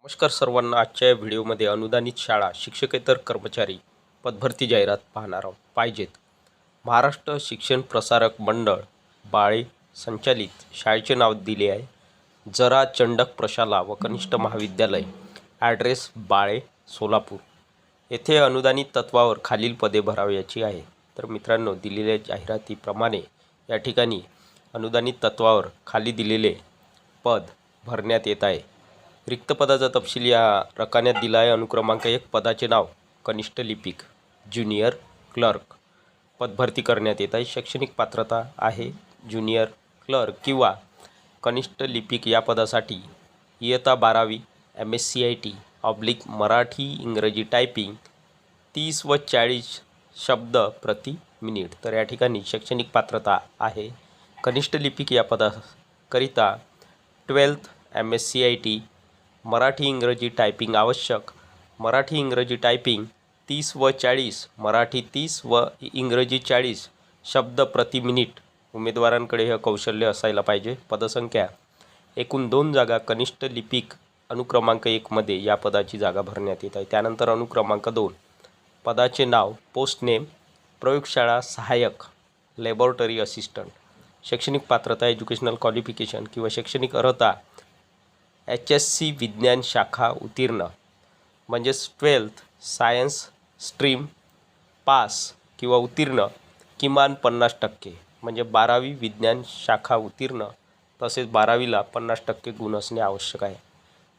नमस्कार सर्वांना. आजच्या या व्हिडिओमध्ये अनुदानित शाळा शिक्षकेतर कर्मचारी पदभरती जाहिरात पाहणार आहोत. पाहिजेत महाराष्ट्र शिक्षण प्रसारक मंडळ बाळे संचालित शाळेचे नाव दिले आहे. जरा चंडक प्रशाला व कनिष्ठ महाविद्यालय. ॲड्रेस बाळे सोलापूर. येथे अनुदानित तत्वावर खालील पदे भरावयाची आहे. तर मित्रांनो, दिलेल्या जाहिरातीप्रमाणे या ठिकाणी अनुदानित तत्वावर खाली दिलेले पद भरण्यात येत आहे. रिक्त पदाचा तपशील या रकान्यात दिला आहे. अनुक्रमांक 1 पदाचे नाव कनिष्ठ लिपिक, ज्युनियर क्लर्क. पदभरती करण्यात येत आहे. शैक्षणिक पात्रता आहे ज्युनियर क्लर्क किंवा कनिष्ठ लिपिक या पदासाठी इयत्ता 12वी MSCIT मराठी इंग्रजी टायपिंग 30 व 40 शब्द प्रति मिनिट. तर या ठिकाणी शैक्षणिक पात्रता आहे. कनिष्ठ लिपिक या पदाकरिता 12th MSCIT मराठी इंग्रजी टायपिंग आवश्यक. मराठी इंग्रजी टायपिंग 30 व 40, मराठी 30 व इंग्रजी 40 शब्द प्रति मिनिट. उमेदवारांकडे हे कौशल्य असायला पाहिजे. पदसंख्या एकूण 2 जागा कनिष्ठ लिपिक अनुक्रमांक 1 मध्ये या पदाची जागा भरण्यात येत आहे. त्यानंतर अनुक्रमांक 2 पदाचे नाव पोस्ट नेम प्रयोगशाळा सहाय्यक, लॅबोरेटरी असिस्टंट. शैक्षणिक पात्रता एज्युकेशनल क्वालिफिकेशन किंवा शैक्षणिक अर्हता HSC विज्ञान शाखा उत्तीर्ण म्हणजेच 12th सायन्स स्ट्रीम पास किंवा उत्तीर्ण किमान 50% म्हणजे 12वी विज्ञान शाखा उत्तीर्ण तसेच 12वीला 50% गुण असणे आवश्यक आहे.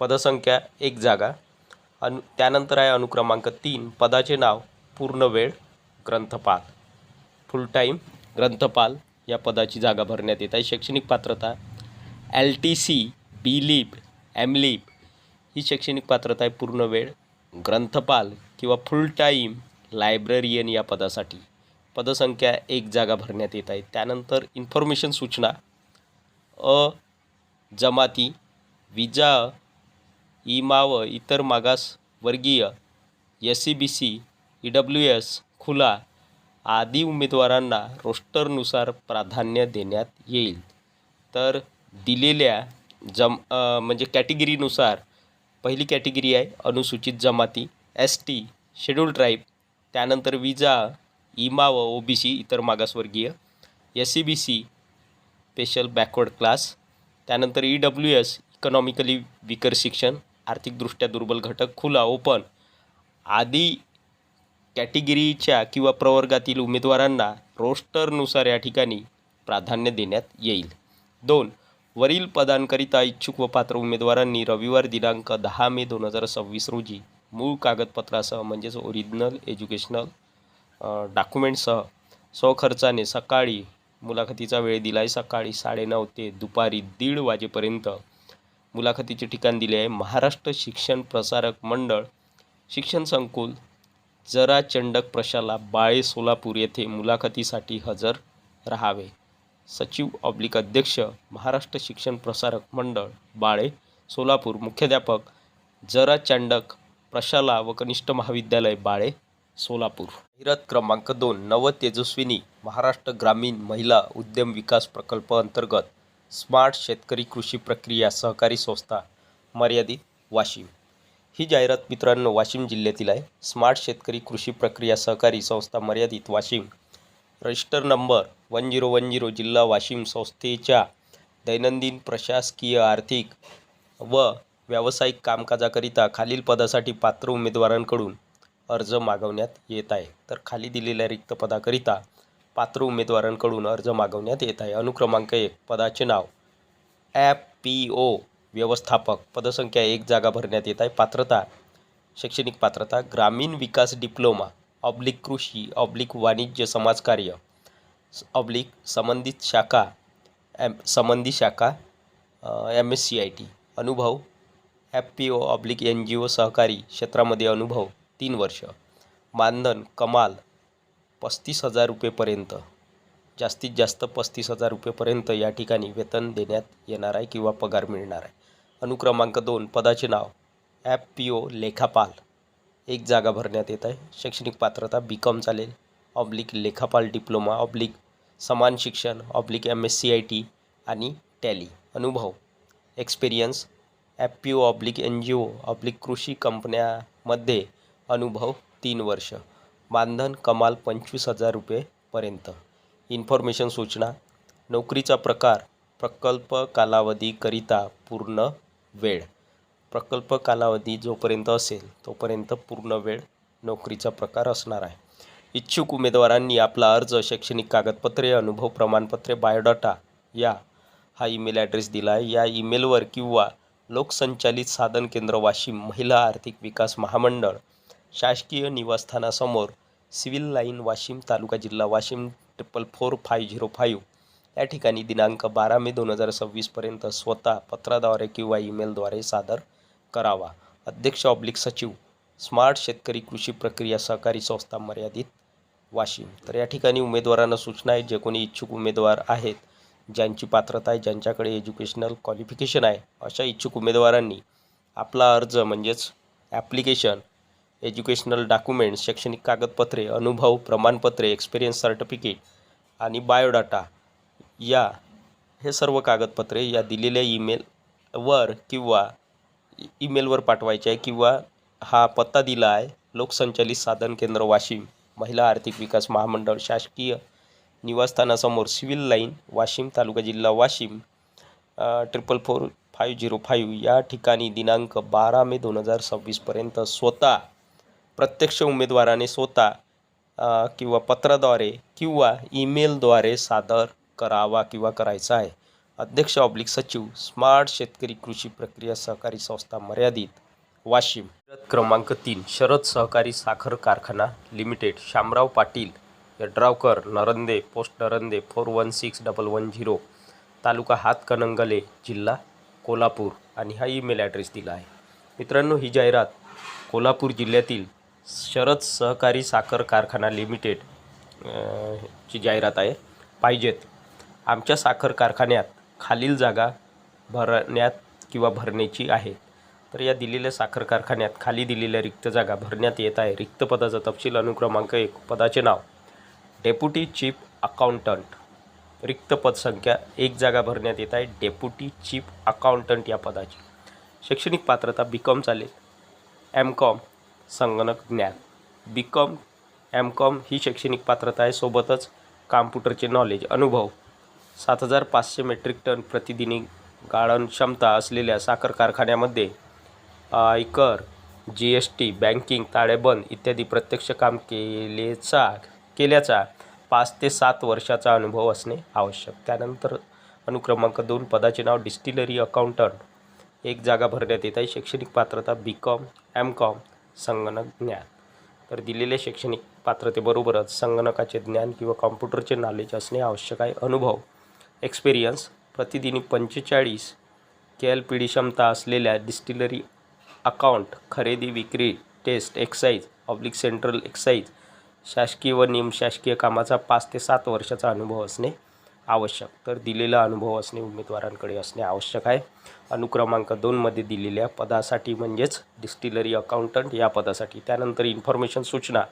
पदसंख्या 1 जागा. त्यानंतर आहे अनुक्रमांक 3 पदाचे नाव पूर्ण वेळ ग्रंथपाल, फुल टाईम ग्रंथपाल या पदाची जागा भरण्यात येत आहे. शैक्षणिक पात्रता LTC B.Lib M.Lib ही शैक्षणिक पात्रता आहे. पूर्ण वेळ ग्रंथपाल किंवा फुल टाईम लायब्ररियन या पदासाठी. पदसंख्या 1 जागा भरण्यात येत आहे. त्यानंतर इन्फॉर्मेशन सूचना जमाती विजा इमा व इतर मागास वर्गीय SC BC EWS खुला आदी उमेदवारांना रोस्टरनुसार प्राधान्य देण्यात येईल. तर दिलेल्या म्हणजे कॅटेगरीनुसार पहिली कॅटेगरी आहे अनुसूचित जमाती ST शेड्यूल ट्राईब. त्यानंतर विजा इमा व OBC इतर मागासवर्गीय SC BC special backward class. त्यानंतर EWS इकॉनॉमिकली विकर शिक्षण आर्थिकदृष्ट्या दुर्बल घटक खुला ओपन आदी कॅटेगरीच्या किंवा प्रवर्गातील उमेदवारांना रोस्टरनुसार या ठिकाणी प्राधान्य देण्यात येईल. 2 वरील पदांकरिता इच्छुक व पात्र उमेदवारांनी रविवार दिनांक 10 मे 2026 रोजी मूळ कागदपत्रासह म्हणजेच ओरिजिनल एज्युकेशनल डॉक्युमेंटसह स्वखर्चाने सकाळी मुलाखतीचा वेळ दिला आहे सकाळी 9:30 ते दुपारी 1:30 वाजेपर्यंत. मुलाखतीचे ठिकाण दिले आहे महाराष्ट्र शिक्षण प्रसारक मंडळ शिक्षण संकुल जरा चंडक प्रशाला बाळे सोलापूर येथे मुलाखतीसाठी हजर राहावे. सचिव अध्यक्ष महाराष्ट्र शिक्षण प्रसारक मंडळ बाळे सोलापूर. मुख्याध्यापक जरा चंडक प्रशाला व कनिष्ठ महाविद्यालय बाळे सोलापूर. जाहिरात क्रमांक 2 नव तेजस्विनी महाराष्ट्र ग्रामीण महिला उद्यम विकास प्रकल्प अंतर्गत स्मार्ट शेतकरी कृषी प्रक्रिया सहकारी संस्था मर्यादित वाशिम. ही जाहिरात मित्रांनो वाशिम जिल्ह्यातील आहे. स्मार्ट शेतकरी कृषी प्रक्रिया सहकारी संस्था मर्यादित वाशिम, रजिस्टर नंबर 1010, जिल्हा वाशिम. संस्थेच्या दैनंदिन प्रशासकीय आर्थिक व व्यावसायिक कामकाजाकरिता खालील पदासाठी पात्र उमेदवारांकडून अर्ज मागवण्यात येत आहे. तर खाली दिलेल्या रिक्त पदाकरिता पात्र उमेदवारांकडून अर्ज मागवण्यात येत आहे. अनुक्रमांक 1 पदाचे नाव FPO व्यवस्थापक. पदसंख्या 1 जागा भरण्यात येत आहे. पात्रता शैक्षणिक पात्रता ग्रामीण विकास डिप्लोमा कृषी वाणिज्य समाजकार्य संबंधित शाखा MSCIT. अनुभव FPO NGO सहकारी क्षेत्रामध्ये अनुभव 3 वर्ष. मानधन कमाल 35,000 रुपयेपर्यंत, जास्तीत जास्त 35,000 रुपयेपर्यंत या ठिकाणी वेतन देण्यात येणार आहे किंवा पगार मिळणार आहे. अनुक्रमांक 2 पदाचे नाव FPO लेखापाल. 1 जागा भरण्यात येत आहे. शैक्षणिक पात्रता BCom चालेल लेखापाल डिप्लोमा समान शिक्षण MSCIT आणि टॅली. अनुभव एक्सपिरियन्स FPO/NGO/कृषी कंपन्यामध्ये अनुभव 3 वर्ष. मानधन कमाल 25,000 रुपयेपर्यंत. इन्फॉर्मेशन सूचना. नोकरीचा प्रकार प्रकल्प कालावधीकरिता पूर्ण वेळ. प्रकल्प कालावधी जोपर्यंत असेल तोपर्यंत पूर्ण वेळ नोकरीचा प्रकार असणार आहे. इच्छुक उमेदवारांनी आपला अर्ज, शैक्षणिक कागदपत्रे, अनुभव प्रमाणपत्रे, बायोडाटा हा ईमेल ॲड्रेस दिला आहे. या ईमेलवर किंवा लोकसंचालित साधन केंद्र वाशिम, महिला आर्थिक विकास महामंडळ, शासकीय निवासस्थानासमोर, सिव्हिल लाईन, वाशिम, तालुका जिल्हा वाशिम 444505 या ठिकाणी दिनांक 12 मे 2026 पर्यंत स्वतः पत्राद्वारे किंवा ईमेलद्वारे सादर करावा. अध्यक्ष/सचिव, स्मार्ट शेतकरी कृषी प्रक्रिया सहकारी संस्था मर्यादित, वाशिम. तर या ठिकाणी उमेदवारांना सूचना आहे, जे कोणी इच्छुक उमेदवार आहेत, ज्यांची पात्रता आहे, ज्यांच्याकडे एज्युकेशनल क्वालिफिकेशन आहे, अशा इच्छुक उमेदवारांनी आपला अर्ज म्हणजेच ॲप्लिकेशन, एज्युकेशनल डॉक्युमेंट्स, शैक्षणिक कागदपत्रे, अनुभव प्रमाणपत्रे, एक्सपिरियन्स सर्टिफिकेट आणि बायोडाटा हे सर्व कागदपत्रे या दिलेल्या ईमेलवर किंवा ईमेलवर पाठवायचे आहे किंवा हा पत्ता दिला आहे, लोकसंचालित साधन केंद्र वाशिम, महिला आर्थिक विकास महामंडळ, शासकीय निवासस्थानासमोर, सिव्हिल लाईन, वाशिम, तालुका जिल्हा वाशिम 444505 या ठिकाणी दिनांक 12 मे 2026 पर्यंत स्वतः प्रत्यक्ष उमेदवाराने स्वतः किंवा पत्राद्वारे किंवा ईमेलद्वारे सादर करावा किंवा करायचा आहे. अध्यक्ष/सचिव, स्मार्ट शेतकरी कृषी प्रक्रिया सहकारी संस्था मर्यादित, वाशिम. क्रमांक 3, शरद सहकारी साखर कारखाना लिमिटेड, शामराव पाटील यड्रावकर, नरंदे, पोस्ट नरंदे 416110, तालुका हातकणंगले, जिल्हा कोल्हापूर आणि हा ईमेल ॲड्रेस दिला आहे. मित्रांनो, ही जाहिरात कोल्हापूर जिल्ह्यातील शरद सहकारी साखर कारखाना लिमिटेड ची जाहिरात आहे. पाहिजेत. आमच्या साखर कारखान्यात खालील जागा भरण्यात किंवा भरण्याची आहे. तर या दिलेल्या साखर कारखान्यात खाली दिलेल्या रिक्त जागा भरण्यात येत आहे. रिक्त पदाचा तपशील. अनुक्रमांक 1, पदाचे नाव डेप्युटी चीफ अकाउंटंट, रिक्त पद संख्या 1 जागा भरण्यात येत आहे. डेप्युटी चीफ अकाउंटंट या पदाची. शैक्षणिक पात्रता BCom चालेल, MCom संगणक ज्ञान. BCom MCom ही शैक्षणिक पात्रता आहे. सोबतच कॉम्प्युटरचे नॉलेज. अनुभव 7500 मेट्रिक टन प्रतिदिनी गाळण क्षमता असलेल्या साखर कारखान्यामध्ये आयकर, GST, बँकिंग, ताळेबंद इत्यादी प्रत्यक्ष काम केल्याचा 5 ते 7 वर्षाचा अनुभव असणे आवश्यक. त्यानंतर अनुक्रमांक 2, पदाचे नाव डिस्टिलरी अकाउंटंट, 1 जागा भरण्यात येत आहे. शैक्षणिक पात्रता BCom MCom संगणक ज्ञान. तर दिलेल्या शैक्षणिक पात्रतेबरोबरच संगणकाचे ज्ञान किंवा कॉम्प्युटरचे नॉलेज असणे आवश्यक आहे. अनुभव एक्सपिरियन्स प्रतिदिनी 45 KLPD क्षमता असलेल्या डिस्टिलरी अकाउंट, खरेदी विक्री, टेस्ट एक्साईज सेंट्रल एक्साईज, शासकीय व निमशासकीय कामाचा 5 ते 7 वर्षाचा अनुभव असणे आवश्यक. तर दिलेला अनुभव असणे उमेदवारांकडे असणे आवश्यक आहे. अनुक्रमांक 2 मध्ये दिलेल्या पदासाठी म्हणजेच डिस्टिलरी अकाउंटंट या पदासाठी. त्यानंतर इन्फॉर्मेशन सूचना.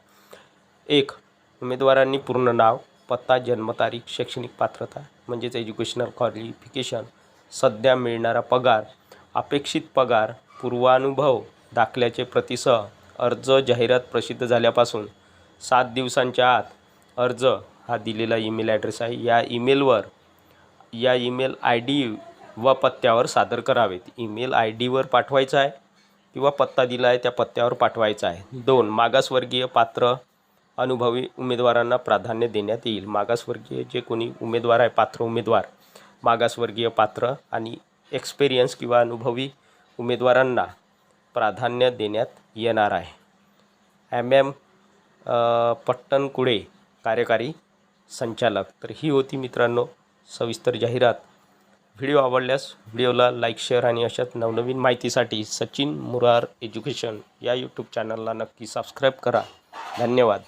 1, उमेदवारांनी पूर्ण नाव, पत्ता, जन्मतारीख, शैक्षणिक पात्रता म्हणजेच एज्युकेशनल क्वालिफिकेशन, सध्या मिळणारा पगार, अपेक्षित पगार, पूर्वानुभव दाखल्याचे प्रतिसह अर्ज जाहिरात प्रसिद्ध झाल्यापासून 7 दिवसांच्या आत अर्ज हा दिलेला ईमेल ॲड्रेस आहे. या ईमेल ID व पत्त्यावर सादर करावेत. ईमेल ID वर पाठवायचा आहे किंवा पत्ता दिला आहे त्या पत्त्यावर पाठवायचा आहे. 2, मागासवर्गीय पात्र अनुभवी उमेदवारांना प्राधान्य देण्यात येईल. मागासवर्गीय जे कोणी उमेदवार आहे, पात्र उमेदवार, मागासवर्गीय पात्र आणि एक्सपिरियन्स किंवा अनुभवी उमेदवारांना प्राधान्य देण्यात येणार आहे. MM पट्टणकुडे, कार्यकारी संचालक. तर ही होती मित्रांनो सविस्तर जाहिरात. व्हिडिओ आवडल्यास व्हिडिओला लाईक, शेअर आणि अशाच नवनवीन माहितीसाठी सचिन मुरार एज्युकेशन या यूट्यूब चॅनलला नक्की सबस्क्राईब करा. धन्यवाद.